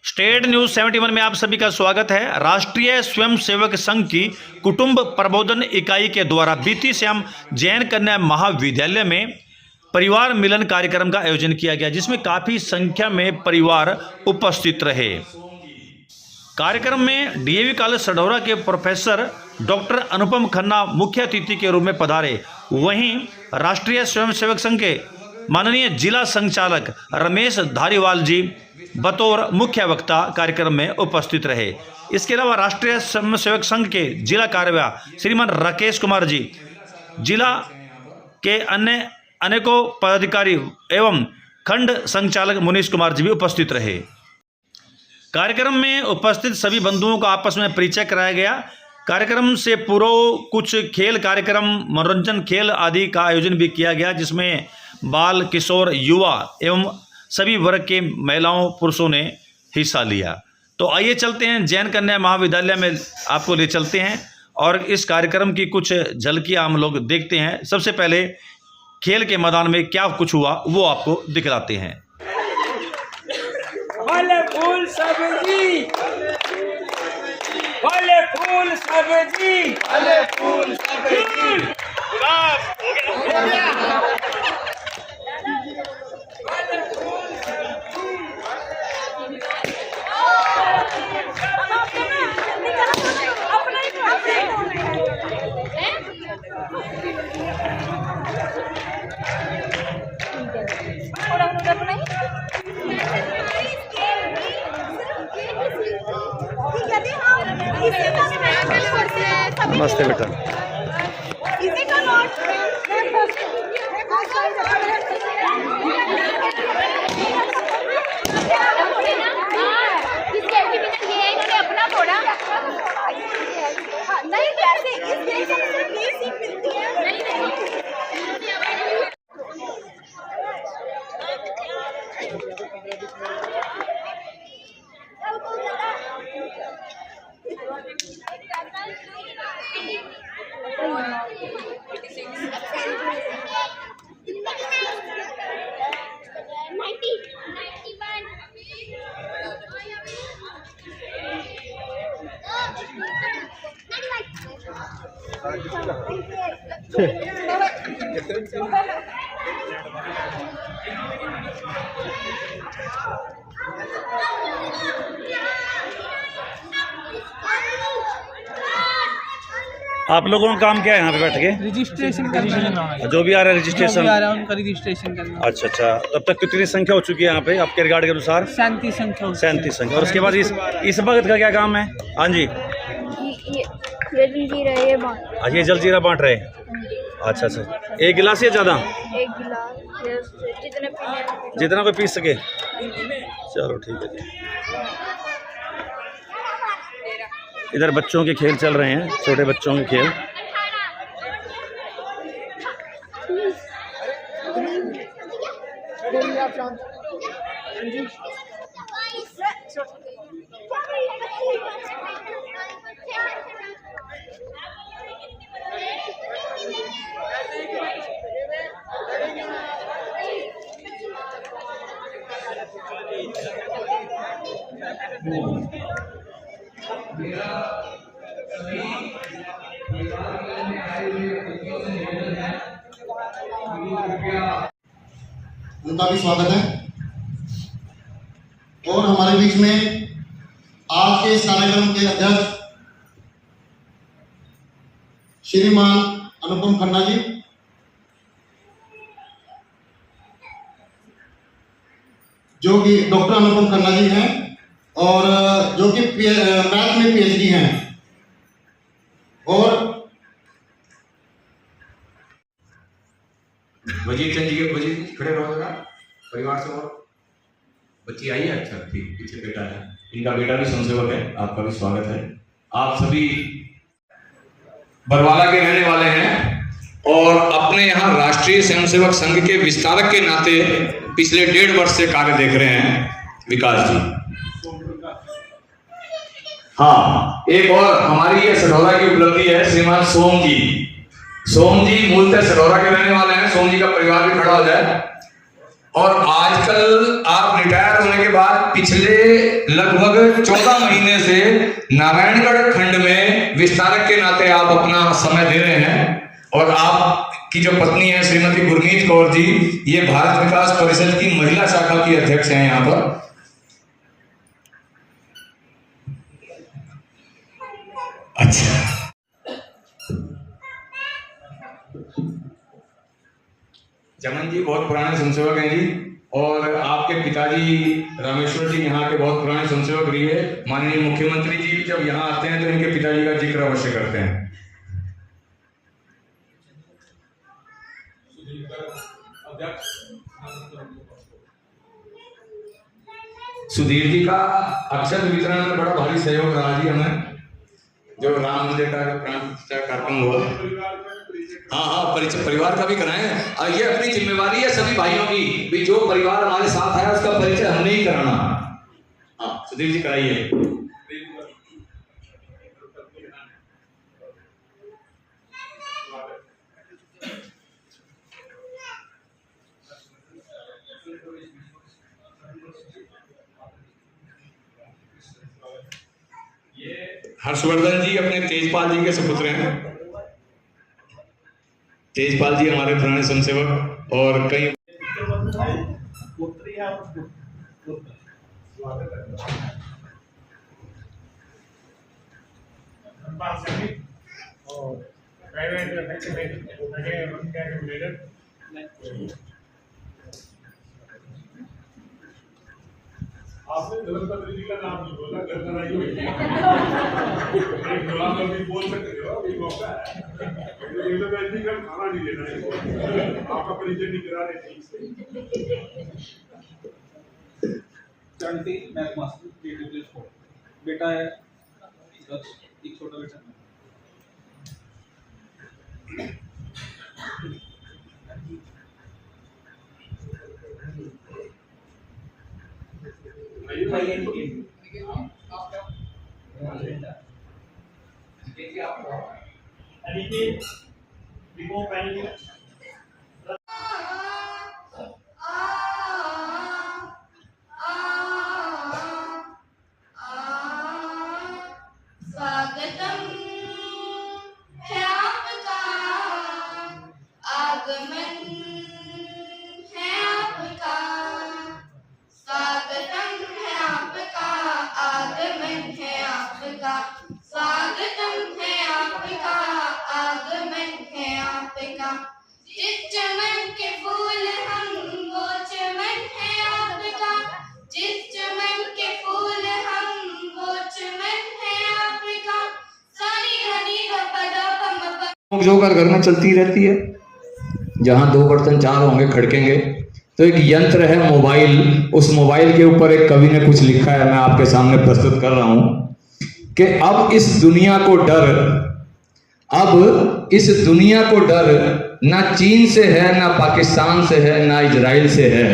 State news 71 में आप सभी का स्वागत है। राष्ट्रीय स्वयंसेवक संघ की कुटुंब प्रबोधन इकाई के द्वारा बीती शाम जैन कन्या महाविद्यालय में परिवार मिलन कार्यक्रम का आयोजन किया गया, जिसमें काफी संख्या में परिवार उपस्थित रहे। कार्यक्रम में डीएवी कॉलेज सढौरा के प्रोफेसर डॉक्टर अनुपम खन्ना मुख्य अतिथि के रूप में पधारे। वहीं राष्ट्रीय स्वयंसेवक संघ के माननीय जिला संचालक रमेश धारीवाल जी बतौर मुख्य वक्ता कार्यक्रम में उपस्थित रहे। इसके अलावा राष्ट्रीय स्वयंसेवक संघ के जिला कार्यवाह श्रीमान राकेश कुमार जी, जिला के अन्य अनेकों पदाधिकारी एवं खंड संचालक मुनीश कुमार जी भी उपस्थित रहे। कार्यक्रम में उपस्थित सभी बंधुओं का आपस में परिचय कराया गया। कार्यक्रम से पूर्व कुछ खेल कार्यक्रम, मनोरंजन खेल आदि का आयोजन भी किया गया, जिसमें बाल, किशोर, युवा एवं सभी वर्ग के महिलाओं पुरुषों ने हिस्सा लिया। तो आइए चलते हैं जैन कन्या महाविद्यालय में, आपको ले चलते हैं और इस कार्यक्रम की कुछ झलकियां हम लोग देखते हैं। सबसे पहले खेल के मैदान में क्या कुछ हुआ वो आपको दिखलाते हैं। फल फूल सब्जी, फल फूल सब्जी, फल फूल सब्जी, गुलाब हो गया। नमस्ते बेटा। अपना थोड़ा नहीं वैसे इस देश में सिर्फ ये सीख मिलती है। आप लोगों का काम क्या है यहाँ पे बैठ के? रजिस्ट्रेशन करना, जो भी आ रहा है रजिस्ट्रेशन आ रहा है उनका रजिस्ट्रेशन करना। अच्छा। तब तक कितनी संख्या हो चुकी है यहाँ पे आपके रिकॉर्ड के अनुसार? 37 संख्या। 37 संख्या। और उसके बाद इस भगत का क्या काम है? हाँ जी, ये जलजीरा ये बांट। अच्छा, ये जलजीरा बांट रहे। अच्छा, एक गिलास या ज़्यादा? एक गिलास, जितना कोई पी सके। चलो ठीक है जी। इधर बच्चों के खेल चल रहे हैं, छोटे बच्चों के खेल। उनका भी स्वागत है। और हमारे बीच में आज के इस कार्यक्रम के अध्यक्ष श्रीमान अनुपम खन्ना जी, जो कि डॉक्टर अनुपम खन्ना जी हैं और जो कि मैथ में पीएचडी हैं। और वजीर चंद जी के वजीर खड़े रहो जरा, परिवार से। और बच्ची आई है? अच्छा ठीक, पीछे बेटा है, इनका बेटा भी स्वयंसेवक है। आपका भी स्वागत है। आप सभी बरवाला के रहने वाले हैं और अपने यहाँ राष्ट्रीय स्वयंसेवक संघ के विस्तारक के नाते पिछले 1.5 वर्ष से कार्य देख रहे हैं विकास जी। हाँ, एक और हमारी ये सढौरा की उपलब्धि है, श्रीमान सोम जी। सोम जी मूलतः सढौरा के रहने वाले हैं। सोम जी का परिवार भी खड़ा हो जाए। और आजकल आप रिटायर होने के बाद पिछले लगभग 14 महीने से नारायणगढ़ खंड में विस्तारक के नाते आप अपना समय दे रहे हैं। और आपकी जो पत्नी है श्रीमती गुरमीत कौर जी, ये भारत विकास परिषद की महिला शाखा की अध्यक्ष हैं यहाँ पर। अच्छा, चमन जी बहुत पुराने स्वयंसेवक हैं जी, और आपके पिताजी रामेश्वर जी यहाँ के बहुत पुराने स्वयंसेवक रहे। माननीय मुख्यमंत्री जी जब यहाँ आते हैं तो इनके पिताजी का जिक्र अवश्य करते हैं। सुधीर जी का अक्षर वितरण में बड़ा भारी सहयोग रहा जी हमें, जो राम मंदिर का प्राण प्रतिष्ठा कार्यक्रम हुआ। हाँ, परिचय परिवार का भी कराएं। और ये अपनी जिम्मेवारी है सभी भाइयों की भी, जो परिवार हमारे साथ है उसका परिचय हमने ही कराना। हाँ, सुधीर जी कराइए। हर्षवर्धन जी अपने तेजपाल जी के सुपुत्र हैं। तेजपाल जी हमारे पुराने स्वयंसेवक और कई आपने धर्मपत्री जी का नाम नहीं बोला, घर बनाई हुई है। एक गुलाम अभी बोल सकते हो, अभी मौका है। तो ये तो वैसे ही खाना नहीं लेना है, आपका परिचय नहीं करा रहे ठीक से। चंटी मैक मास्टर क्रिएटिव स्पोर्ट बेटा है, एक छोटा बेटा। स्वागतम है आपका, आगमन है आपका, स्वागतम है आपका, आगमन है आपका, स्वागतम है आपका, आगमन है आपका। जिस चमन के फूल हम वो चमन है आपका, जिस चमन के फूल हम वो चमन है आपका। सानी धनी पदा पम जो घर में चलती रहती है, जहां 2 बर्तन 4 होंगे खड़केंगे, तो एक यंत्र है मोबाइल। उस मोबाइल के ऊपर एक कवि ने कुछ लिखा है, मैं आपके सामने प्रस्तुत कर रहा हूं कि अब इस दुनिया को डर, अब इस दुनिया को डर ना चीन से है, ना पाकिस्तान से है, ना इजराइल से है।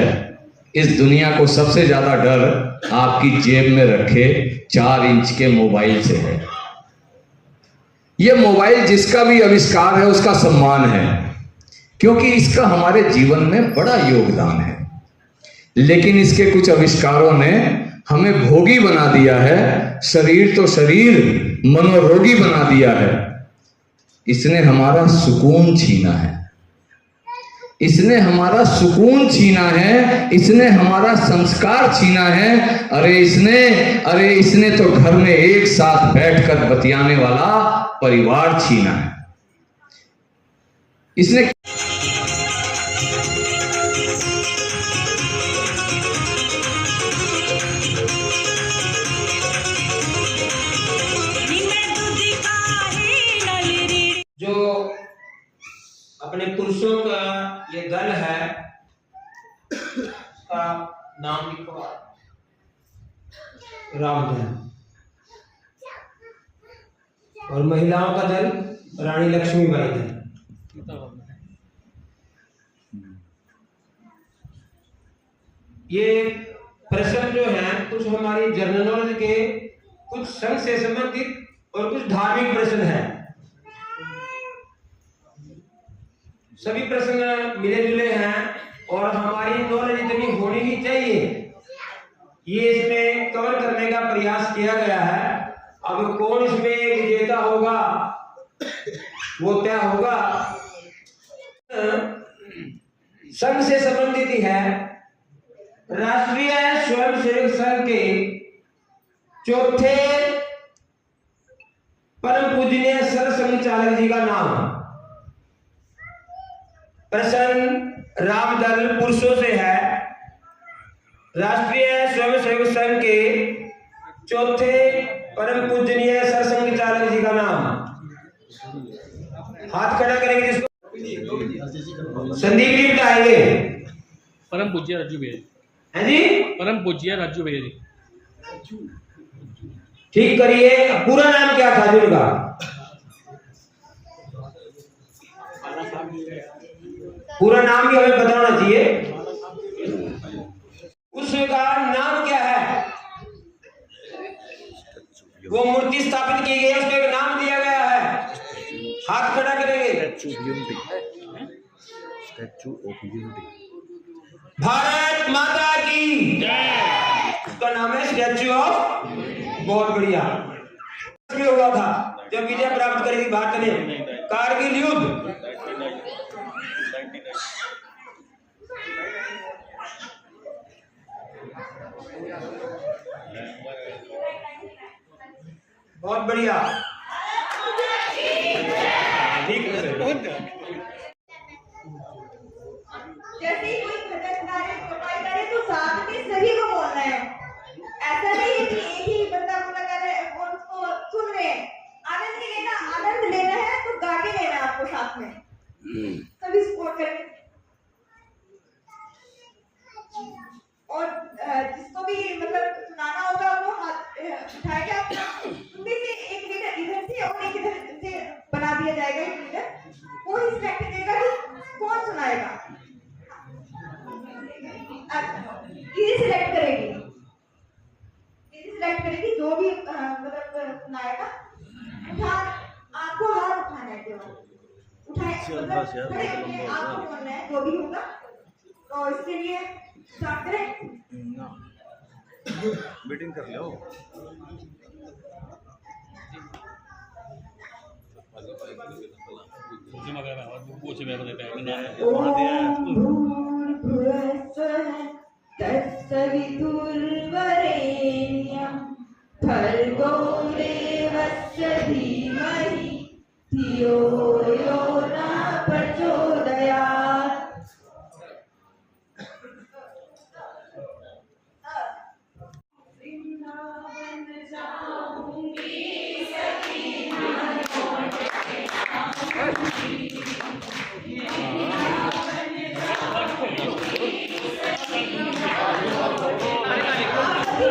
इस दुनिया को सबसे ज्यादा डर आपकी जेब में रखे 4 इंच के मोबाइल से है। यह मोबाइल जिसका भी आविष्कार है उसका सम्मान है, क्योंकि इसका हमारे जीवन में बड़ा योगदान है। लेकिन इसके कुछ आविष्कारों ने हमें भोगी बना दिया है, शरीर तो शरीर मनोरोगी बना दिया है। इसने हमारा सुकून छीना है, इसने हमारा सुकून छीना है, इसने हमारा संस्कार छीना है। अरे इसने तो घर में एक साथ बैठकर बतियाने वाला परिवार छीना है। इसने जो अपने पुरुषों का ये दल है, उसका नाम लिखो रामधन, और महिलाओं का दल रानी लक्ष्मीबाई दल। ये प्रश्न जो है कुछ हमारी जनरल नॉलेज के, कुछ संघ से संबंधित और कुछ धार्मिक प्रश्न है। सभी प्रश्न मिले जुले हैं। और हमारी नॉलेज इतनी होनी ही चाहिए, ये इसमें कवर करने का प्रयास किया गया है। अब कौन इसमें विजेता होगा वो तय होगा। संघ से संबंधित है राष्ट्रीय स्वयंसेवक संघ के चौथे परम पूजनीय सरसंघ चालक जी का नाम। प्रश्न रामदल पुरुषों से है। राष्ट्रीय स्वयंसेवक संघ के चौथे परम पूजनीय सरसंघ चालक जी का नाम। हाथ खड़ा करेंगे जिसको संदीप जी बताएंगे। परम पूज्य राजू भैया जी। है जी, परम पूज्य राजू भैया जी। ठीक करिए। पूरा नाम क्या था जी उनका? पूरा नाम भी हमें बताना चाहिए। उसका नाम क्या है? वो मूर्ति स्थापित की गई है, उसका एक नाम दिया गया है। हाथ खड़ा करेंगे। भारत माता की जय। उसका नाम है स्टैच्यू ऑफ। बहुत बढ़िया। भी हुआ था जब विजय प्राप्त करी थी भारत ने, कारगिल युद्ध। बहुत बढ़िया। ठीक है। जैसे ही कोई भजन गाने चौपाई करे तो साथ में सभी को बोलना है। ऐसा नहीं है कि एक ही बंदा बोला कर रहा है और उसको सुन रहे हैं। आनंद नहीं लेना, आनंद लेना है तो गा के लेना है आपको साथ में। सभी सपोर्ट करें। और जिसको भी मतलब सुनाना होगा वो हाथ उठाएगा अपना। उनमें से एक लीडर इधर से और एक इधर से बना दिया जाएगा। एक लीडर वो ही सिलेक्ट करेगा कि कौन सुनाएगा। ये सिलेक्ट करेगी, सिलेक्ट करेगी जो भी मतलब सुनाएगा। आपको हाथ उठाना है, केवल उठाए मतलब खड़े होके आपको बोलना है जो भी होगा। तो इसके लिए स्टार्ट करें। मीटिंग कर लो। तत्सवितुर्वरेण्यं भर्गो देवस्य धीमहि धियो यो न प्रचोदयात्। वृंदावन जाऊंगी सखी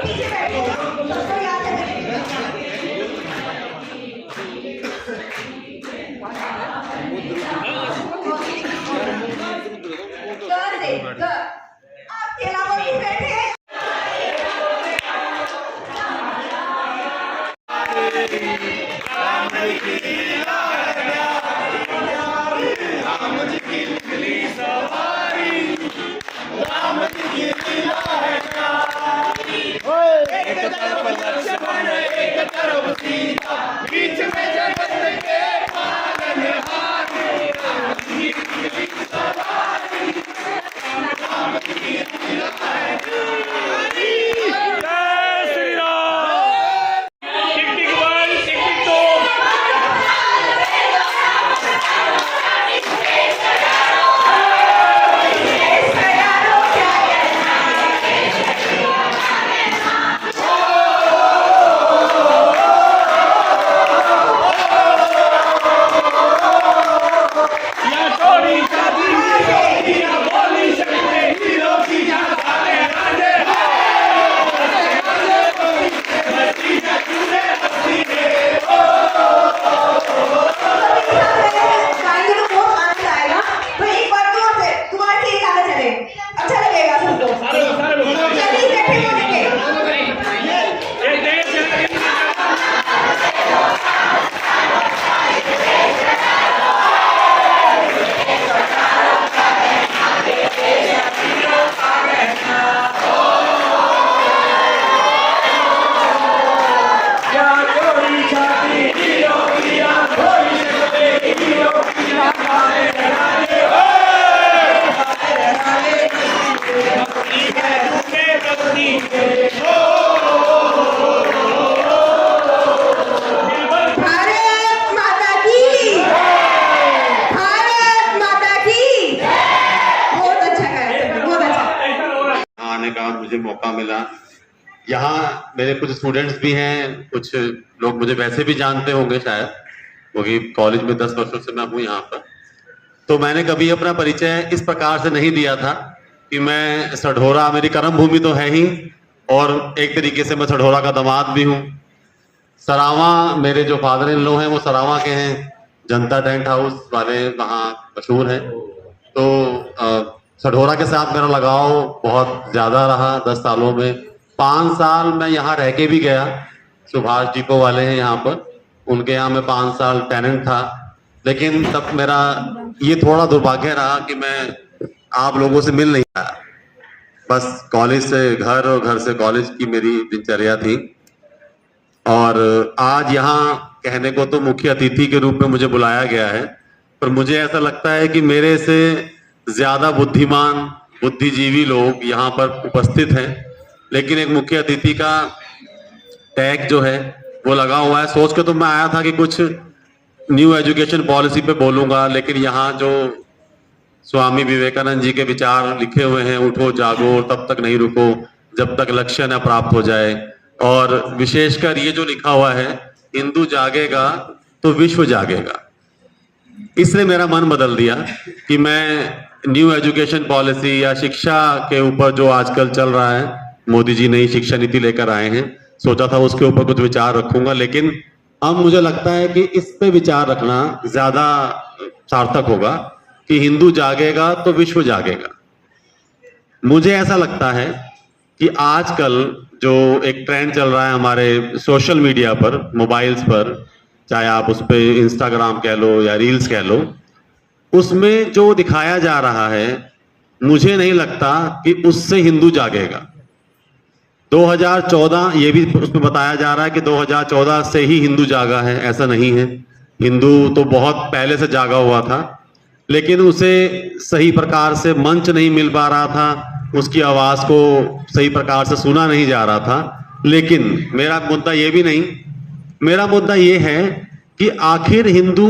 पीछे बैठो सबको याद कर आपके अलावा भी बैठे हैं। मिला। यहाँ मेरे कुछ स्टूडेंट्स भी हैं, कुछ लोग मुझे वैसे भी जानते होंगे शायद, क्योंकि कॉलेज में 10 वर्षों से मैं हूँ यहाँ पर। तो मैंने कभी अपना परिचय इस प्रकार से नहीं दिया था कि मैं सढौरा, मेरी कर्म भूमि तो है ही, और एक तरीके से मैं सढौरा का दामाद भी हूँ। सरावा, मेरे जो फादर इन लॉ हैं वो सरावा के हैं, जनता टेंट हाउस वाले वहाँ मशहूर हैं। तो सढौरा के साथ मेरा लगाव बहुत ज़्यादा रहा 10 सालों में। 5 साल मैं यहाँ रह के भी गया। सुभाष डिपो वाले हैं यहाँ पर, उनके यहाँ मैं 5 साल टेनेंट था। लेकिन तब मेरा ये थोड़ा दुर्भाग्य रहा कि मैं आप लोगों से मिल नहीं पाया। बस कॉलेज से घर और घर से कॉलेज की मेरी दिनचर्या थी। और आज यहाँ कहने को तो मुख्य अतिथि के रूप में मुझे बुलाया गया है, पर मुझे ऐसा लगता है कि मेरे से ज्यादा बुद्धिमान, बुद्धिजीवी लोग यहाँ पर उपस्थित हैं, लेकिन एक मुख्य अतिथि का टैग जो है वो लगा हुआ है। सोच के तो मैं आया था कि कुछ न्यू एजुकेशन पॉलिसी पे बोलूंगा, लेकिन यहाँ जो स्वामी विवेकानंद जी के विचार लिखे हुए हैं, उठो जागो तब तक नहीं रुको जब तक लक्ष्य न प्राप्त हो जाए, और विशेषकर ये जो लिखा हुआ है, हिंदू जागेगा तो विश्व जागेगा, इसने मेरा मन बदल दिया कि मैं न्यू एजुकेशन पॉलिसी या शिक्षा के ऊपर जो आजकल चल रहा है, मोदी जी नई शिक्षा नीति लेकर आए हैं, सोचा था उसके ऊपर कुछ विचार रखूंगा। लेकिन अब मुझे लगता है कि इस पे विचार रखना ज्यादा सार्थक होगा कि हिंदू जागेगा तो विश्व जागेगा। मुझे ऐसा लगता है कि आजकल जो एक ट्रेंड चल रहा है हमारे सोशल मीडिया पर, मोबाइल्स पर, चाहे आप उस पर इंस्टाग्राम कह लो या रील्स कह लो, उसमें जो दिखाया जा रहा है, मुझे नहीं लगता कि उससे हिंदू जागेगा। 2014 ये भी उसमें बताया जा रहा है कि 2014 से ही हिंदू जागा है, ऐसा नहीं है। हिंदू तो बहुत पहले से जागा हुआ था, लेकिन उसे सही प्रकार से मंच नहीं मिल पा रहा था, उसकी आवाज को सही प्रकार से सुना नहीं जा रहा था। लेकिन मेरा मुद्दा ये भी नहीं, मेरा मुद्दा ये है कि आखिर हिंदू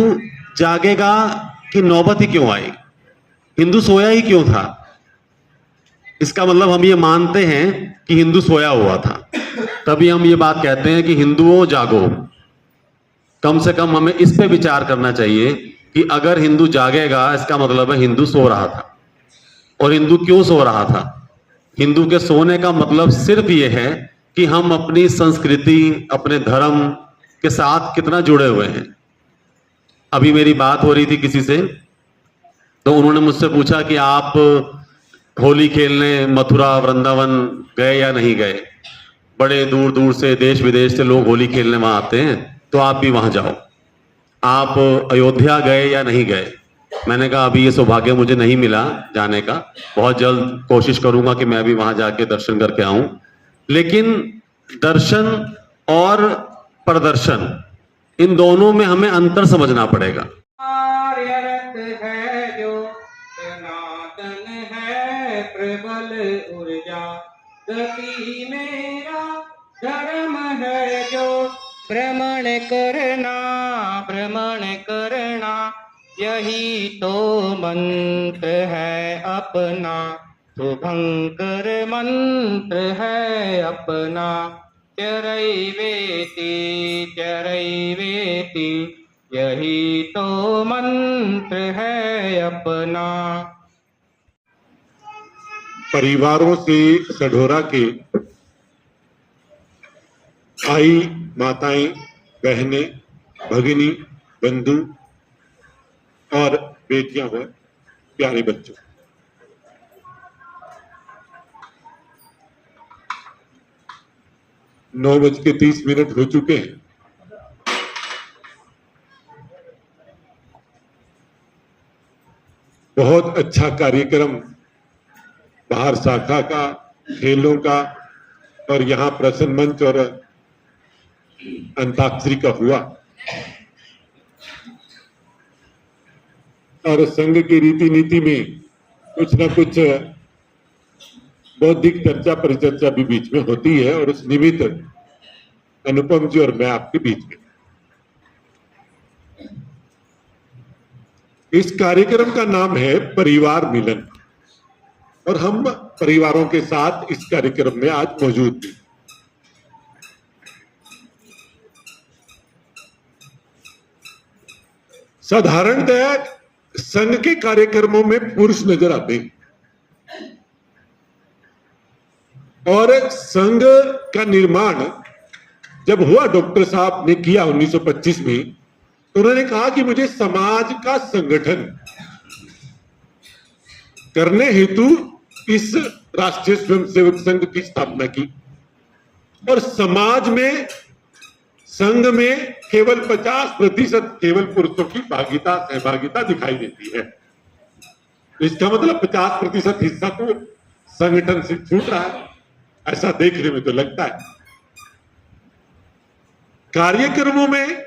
जागेगा कि नौबत ही क्यों आई, हिंदू सोया ही क्यों था। इसका मतलब हम ये मानते हैं कि हिंदू सोया हुआ था, तभी हम ये बात कहते हैं कि हिंदुओं जागो। कम से कम हमें इस पे विचार करना चाहिए कि अगर हिंदू जागेगा, इसका मतलब है हिंदू सो रहा था। और हिंदू क्यों सो रहा था? हिंदू के सोने का मतलब सिर्फ ये है कि हम अपनी संस्कृति, अपने धर्म के साथ कितना जुड़े हुए हैं। अभी मेरी बात हो रही थी किसी से, तो उन्होंने मुझसे पूछा कि आप होली खेलने मथुरा वृंदावन गए या नहीं गए। बड़े दूर दूर से, देश विदेश से लोग होली खेलने वहां आते हैं, तो आप भी वहां जाओ। आप अयोध्या गए या नहीं गए? मैंने कहा अभी ये सौभाग्य मुझे नहीं मिला जाने का, बहुत जल्द कोशिश करूंगा कि मैं भी वहां जाके दर्शन करके आऊं। लेकिन दर्शन और प्रदर्शन, इन दोनों में हमें अंतर समझना पड़ेगा। कार्यरत है जो सनातन है प्रबल ऊर्जा, गति मेरा धर्म है जो भ्रमण करना, यही तो मंत्र है अपना, शुभंकर मंत्र है अपना। चरैवेति यही तो मंत्र है अपना। परिवारों से सढौरा के आई, माताएं, बहनें, भगिनी, बंधु और बेटियां हुए, प्यारे बच्चों, 9:30 हो चुके हैं। बहुत अच्छा कार्यक्रम बाहर शाखा का, खेलों का और यहाँ प्रसन्न मंच और अंताक्षरी का हुआ। और संघ की रीति नीति में कुछ न कुछ बौद्धिक चर्चा, परिचर्चा भी बीच में होती है, और उस निमित्त अनुपम जी और मैं आपके बीच में। इस कार्यक्रम का नाम है परिवार मिलन, और हम परिवारों के साथ इस कार्यक्रम में आज मौजूद भी। साधारणतः संघ के कार्यक्रमों में पुरुष नजर आते हैं और संघ का निर्माण जब हुआ, डॉक्टर साहब ने किया 1925 में, तो उन्होंने कहा कि मुझे समाज का संगठन करने हेतु इस राष्ट्रीय स्वयंसेवक संघ की स्थापना की और समाज में, संघ में केवल 50% केवल पुरुषों की सहभागिता दिखाई देती है। इसका मतलब 50% हिस्सा तो संगठन से छूट रहा है, ऐसा देखने में तो लगता है। कार्यक्रमों में,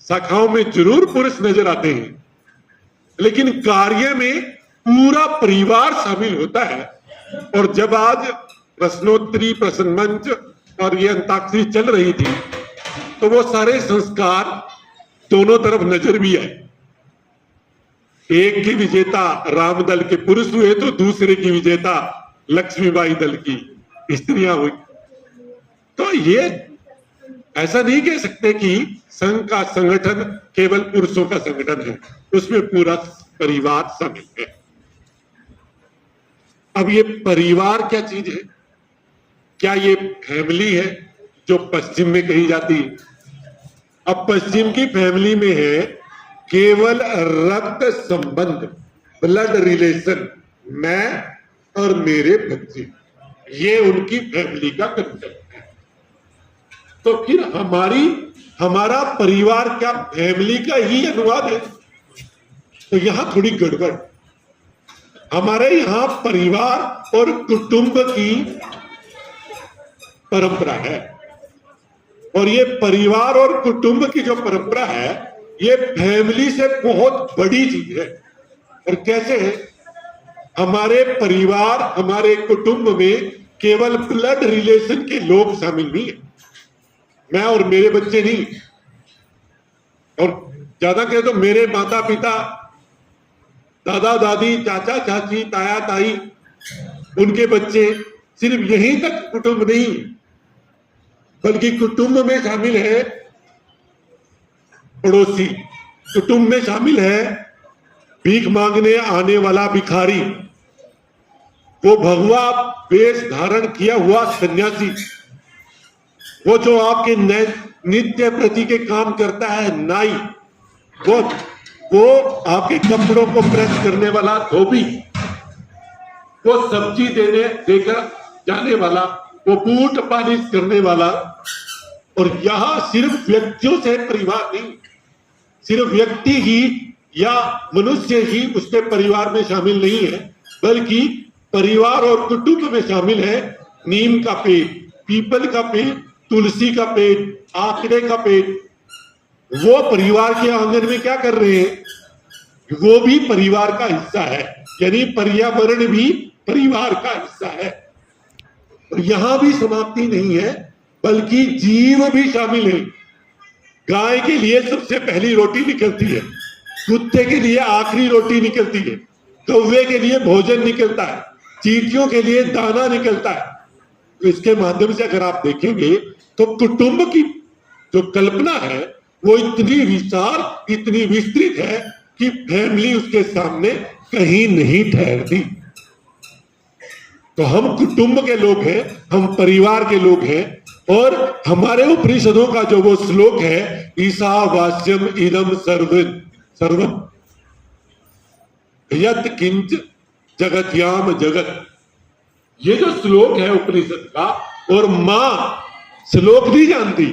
शाखाओं में जरूर पुरुष नजर आते हैं, लेकिन कार्य में पूरा परिवार शामिल होता है। और जब आज प्रश्नोत्तरी, प्रश्न मंच और ये अंताक्षरी चल रही थी, तो वो सारे संस्कार दोनों तरफ नजर भी आए। एक की विजेता राम दल के पुरुष हुए तो दूसरे की विजेता लक्ष्मीबाई दल की स्त्रियां हुई। तो ये ऐसा नहीं कह सकते कि संघ का संगठन केवल पुरुषों का संगठन है, उसमें पूरा परिवार शामिल है। अब ये परिवार क्या चीज है? क्या ये फैमिली है जो पश्चिम में कही जाती है? अब पश्चिम की फैमिली में है केवल रक्त संबंध, ब्लड रिलेशन, मैं और मेरे बच्चे, ये उनकी फैमिली का कंसेप्ट है। तो फिर हमारा परिवार क्या फैमिली का ही अनुवाद है? तो यहां थोड़ी गड़बड़। हमारे यहां परिवार और कुटुंब की परंपरा है, और ये परिवार और कुटुंब की जो परंपरा है, ये फैमिली से बहुत बड़ी चीज है। और कैसे है? हमारे परिवार, हमारे कुटुंब में केवल ब्लड रिलेशन के लोग शामिल नहीं है, मैं और मेरे बच्चे नहीं, और ज्यादा कहे तो मेरे माता पिता, दादा दादी, चाचा चाची, ताया ताई, उनके बच्चे, सिर्फ यहीं तक कुटुंब नहीं, बल्कि कुटुंब में शामिल है पड़ोसी, कुटुंब में शामिल है भीख मांगने आने वाला भिखारी, वो भगवा वेश धारण किया हुआ सन्यासी, वो जो आपके नित्य प्रति के काम करता है नाई, वो आपके कपड़ों को प्रेस करने वाला धोबी, वो सब्जी देकर जाने वाला, वो बूट पालिश करने वाला। और यहां सिर्फ व्यक्तियों से परिवार नहीं, सिर्फ व्यक्ति ही या मनुष्य ही उसके परिवार में शामिल नहीं है, बल्कि परिवार और कुटुंब में शामिल है नीम का पेड़, पीपल का पेड़, तुलसी का पेड़, आकड़े का पेड़। वो परिवार के आंगन में क्या कर रहे हैं? वो भी परिवार का हिस्सा है, यानी पर्यावरण भी परिवार का हिस्सा है। और यहां भी समाप्ति नहीं है, बल्कि जीव भी शामिल है। गाय के लिए सबसे पहली रोटी निकलती है, कुत्ते के लिए आखिरी रोटी निकलती है, कौवे के लिए भोजन निकलता है, चींटियों के लिए दाना निकलता है। तो इसके माध्यम से अगर आप देखेंगे तो कुटुंब की जो कल्पना है वो इतनी विशाल, इतनी विस्तृत है कि फैमिली उसके सामने कहीं नहीं ठहरती। तो हम कुटुंब के लोग हैं, हम परिवार के लोग हैं, और हमारे उपनिषदों का जो वो श्लोक है, ईशावास्यम इदम सर्वम यत् किंच जगत्याम जगत, ये जो श्लोक है उपनिषद का, और मां श्लोक नहीं जानती,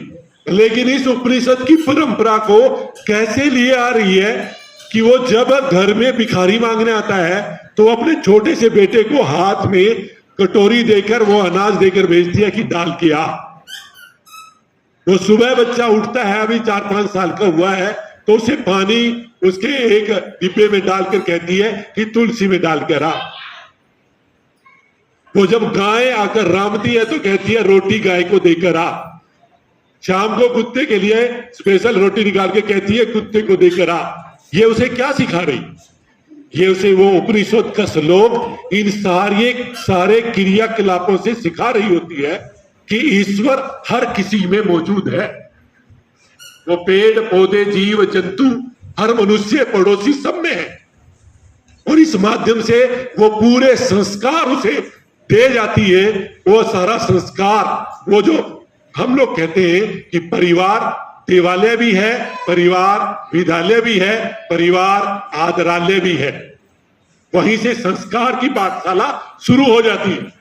लेकिन इस उपनिषद की परंपरा को कैसे लिए आ रही है कि वो जब घर में भिखारी मांगने आता है तो अपने छोटे से बेटे को हाथ में कटोरी देकर, वो अनाज देकर भेजती है कि डाल के आ। वो सुबह बच्चा उठता है, अभी 4-5 साल का हुआ है, तो उसे पानी उसके एक डिब्बे में डालकर कहती है कि तुलसी में डालकर आ। वो जब गाय आकर रामती है तो कहती है रोटी गाय को देकर आ। शाम को कुत्ते के लिए स्पेशल रोटी निकाल के कहती है कुत्ते को देकर आ। ये उसे क्या सिखा रही? ये उसे वो उपनिषद का श्लोक इन सारे क्रियाकलापों से सिखा रही होती है कि ईश्वर हर किसी में मौजूद है। वो पेड़ पौधे जीव जंतु हर मनुष्य पड़ोसी सब में है, और इस माध्यम से वो पूरे संस्कार उसे दे जाती है। वो सारा संस्कार, वो जो हम लोग कहते हैं कि परिवार देवालय भी है, परिवार विद्यालय भी है, परिवार आदरालय भी है, वहीं से संस्कार की पाठशाला शुरू हो जाती है।